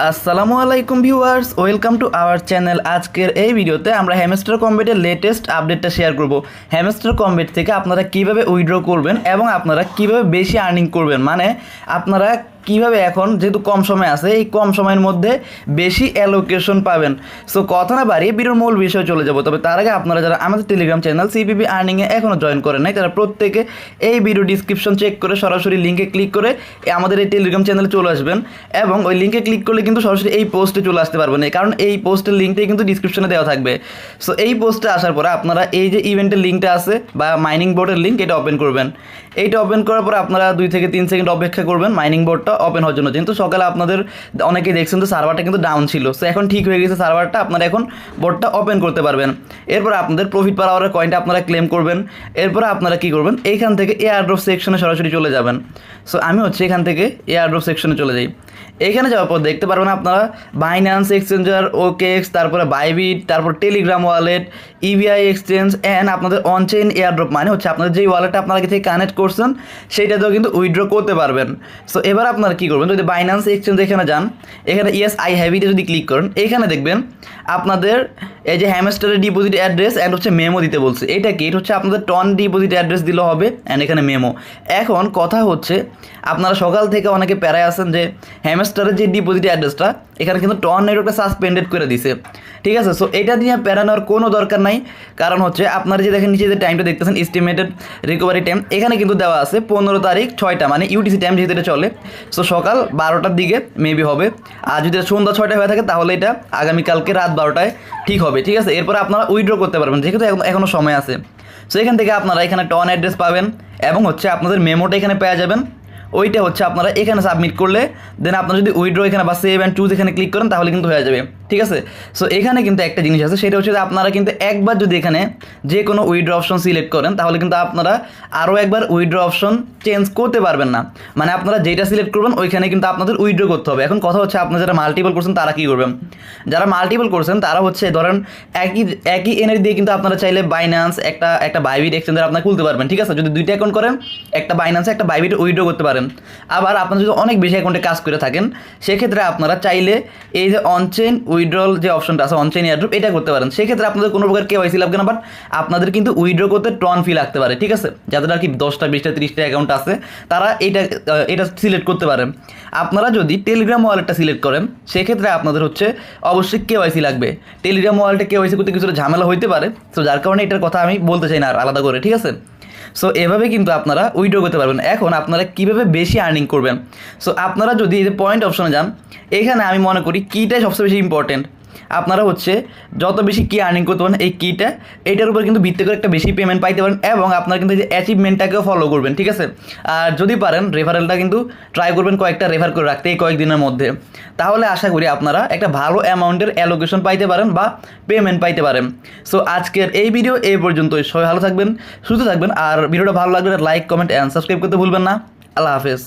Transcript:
আসসালামু আলাইকুম viewers, welcome to our channel. আজকের এই ভিডিওতে আমরা হ্যামস্টার কম্বেটের লেটেস্ট আপডেটটা শেয়ার করব। হ্যামস্টার কম্বেট থেকে আপনারা কিভাবে উইথড্র করবেন এবং আপনারা কিভাবে বেশি আর্নিং করবেন, মানে আপনারা কিভাবে এখন যেহেতু কম সময় আছে এই কম সময়ের মধ্যে বেশি অ্যালোকেশন পাবেন। সো কথা না বাড়িয়ে ভিডিওর মূল বিষয়ে চলে যাব। তবে তার আগে আপনারা যারা আমাদের টেলিগ্রাম চ্যানেল সিপিপি আর্নিংয়ে এখনও জয়েন করেন নাই তারা প্রত্যেকে এই ভিডিও ডিসক্রিপশন চেক করে সরাসরি লিঙ্কে ক্লিক করে আমাদের এই টেলিগ্রাম চ্যানেলে চলে আসবেন এবং ওই লিঙ্কে ক্লিক করলে কিন্তু সরাসরি এই পোস্টে চলে আসতে পারবেন, কারণ এই পোস্টের লিঙ্কটাই কিন্তু ডিসক্রিপশনে দেওয়া থাকবে। সো এই পোস্টে আসার পরে আপনারা এই যে ইভেন্টের লিঙ্কটা আছে বা মাইনিং বোর্ডের লিঙ্ক, এটা ওপেন করবেন। এইটা ওপেন করার পরে আপনারা 2 থেকে 3 সেকেন্ড অপেক্ষা করবেন মাইনিং বোর্ডটা ওপেন হওয়ার জন্য। কিন্তু সকালে আপনাদের অনেকেই দেখছেন তো সার্ভারটা কিন্তু ডাউন ছিল, সো এখন ঠিক হয়ে গেছে সার্ভারটা, আপনারা এখন বোর্ডটা ওপেন করতে পারবেন। এরপর আপনাদের প্রফিট পার আওয়ারের কয়েনটা আপনারা ক্লেম করবেন। এরপর আপনারা কি করবেন, এইখান থেকে এয়ারড্রপ সেকশনে সরাসরি চলে যাবেন। সো আমি এখান থেকে এয়ারড্রপ সেকশনে চলে যাই। এখানে যাওয়ার পর দেখতে পারবেন আপনারা বাইন্যান্স এক্সচেঞ্জার, ওকেএক্স, তারপরে বাইবিট, তারপর Telegram wallet, EBI exchange and আপনাদের অনচেইন এয়ারড্রপ, মানে আপনাদের যেই ওয়ালেটটা আপনারা আগে থেকে কানেক্ট করছেন সেইটাতেও কিন্তু উইথড্র করতে পারবেন। সো এবার আপনারা কী করবেন, যদি বাইন্যান্স এক্সচেঞ্জ এখানে যান, এখানে ইয়েস আই হ্যাভ ইটে যদি ক্লিক করেন, এখানে দেখবেন আপনাদের এই যে হ্যামস্টারের ডিপোজিট অ্যাড্রেস অ্যান্ড মেমো দিতে বলছে। এটা কি, এটা আপনাদের টন ডিপোজিট অ্যাড্রেস দিলে হবে অ্যান্ড এখানে মেমো। এখন কথা হচ্ছে আপনারা সকাল থেকে অনেকে প্যারায় আছেন যে হ্যামস্টারের যে ডিপোজিট অ্যাড্রেসটা এখানে কিন্তু টন নেটওয়ার্কটা সাসপেন্ডেড করে দিছে, ঠিক আছে। সো এটা নিয়ে প্যারানোর কোনো দরকার নাই, কারণ আপনারা যে দেখেন নিচে যে টাইমটা দেখতেছেন এস্টিমেটেড রিকভারি টাইম, এখানে কিন্তু দেওয়া আছে 15 তারিখ 6টা, মানে ইউটিসি টাইম যেহেতু এটা চলে। সো সকাল 12টার দিকে মেবি হবে, আর যদি সন্ধ্যা 6টায় হয়ে থাকে তাহলে এটা আগামীকালকে রাত 12টায় ঠিক হবে, ঠিক আছে। এরপর আপনারা উইথড্র করতে পারবেন যেহেতু এখনও সময় আছে। সো এখান থেকে আপনারা এখানে টন অ্যাড্রেস পাবেন এবং আপনাদের মেমোটা এখানে পেয়ে যাবেন। ওইটা আপনারা এখানে সাবমিট করলে দেন আপনারা যদি উইথড্র এখানে বা সেভ অ্যান্ড চুজ এখানে ক্লিক করেন তাহলে কিন্তু হয়ে যাবে, ঠিক আছে। সো এখানে কিন্তু একটা জিনিস আছে, সেটা যে আপনারা কিন্তু একবার যদি এখানে যে কোনো উইথড্র অপশন সিলেক্ট করেন তাহলে কিন্তু আপনারা আরও একবার উইথড্র অপশন চেঞ্জ করতে পারবেন না, মানে আপনারা যেটা সিলেক্ট করবেন ওইখানে কিন্তু আপনাদের উইথড্র করতে হবে। এখন কথা আপনারা যারা মাল্টিপল করছেন তারা কী করবেন, যারা মাল্টিপল করছেন তারা ধরেন একই এনআইডি দিয়ে কিন্তু আপনারা চাইলে বাইন্যান্স একটা বাইবিট এক্সচেঞ্জার আপনারা খুলতে পারবেন, ঠিক আছে। যদি 2টা অ্যাকাউন্ট করেন, একটা বাইন্যান্সে একটা বাইবিট উইথড্র করতে পারেন। আবার আপনারা যদি অনেক বেশি অ্যাকাউন্টে কাজ করে থাকেন সেক্ষেত্রে আপনারা চাইলে এই যে অনচেইন উইথড্রল যে অপশনটা আছে অনচেইন এয়ারড্রপ, এটা করতে পারেন। সেক্ষেত্রে আপনাদের কোনো প্রকার কেওয়াইসি লাগবে না, বাট আপনাদের কিন্তু উইথড্র করতে টন ফি লাগতে পারে, ঠিক আছে। যাদের আর কি 10টা 20টা 30টা অ্যাকাউন্ট আছে তারা এটা সিলেক্ট করতে পারেন। আপনারা যদি টেলিগ্রাম ওয়ালেটটা সিলেক্ট করেন সেক্ষেত্রে আপনাদের অবশ্যই কেওয়াইসি লাগবে। টেলিগ্রাম ওয়ালেটে কেওয়াইসি করতে কিছুটা ঝামেলা হইতে পারে, তো যার কারণে এটার কথা আমি বলতে চাই না আর আলাদা করে, ঠিক আছে। সো এভাবে কিন্তু আপনারা উইথড্র করতে পারবেন। এখন আপনারা কীভাবে বেশি আর্নিং করবেন, সো আপনারা যদি এই যে পয়েন্ট অপশনে যান, এখানে আমি মনে করি কিটাই সবচেয়ে বেশি ইম্পর্টেন্ট। আপনারা যত বেশি কি আর্নিং করতে পারেন এই কিটা, এইটার উপর কিন্তু ভিত্তি করে একটা বেশি পেমেন্ট পাইতে পারেন এবং আপনারা কিন্তু এই যে অ্যাচিভমেন্টটাকেও ফলো করবেন, ঠিক আছে। আর যদি পারেন রেফারেলটা কিন্তু ট্রাই করবেন কয়েকটা রেফার করে রাখতে এই কয়েকদিনের মধ্যে, তাহলে আশা করি আপনারা একটা ভালো অ্যামাউন্টের অ্যালোকেশন পাইতে পারেন বা পেমেন্ট পাইতে পারেন। সো আজকের এই ভিডিও এই পর্যন্তই। সবাই ভালো থাকবেন, সুস্থ থাকবেন, আর ভিডিওটা ভালো লাগলে লাইক, কমেন্ট অ্যান্ড সাবস্ক্রাইব করতে ভুলবেন না। আল্লাহ হাফেজ।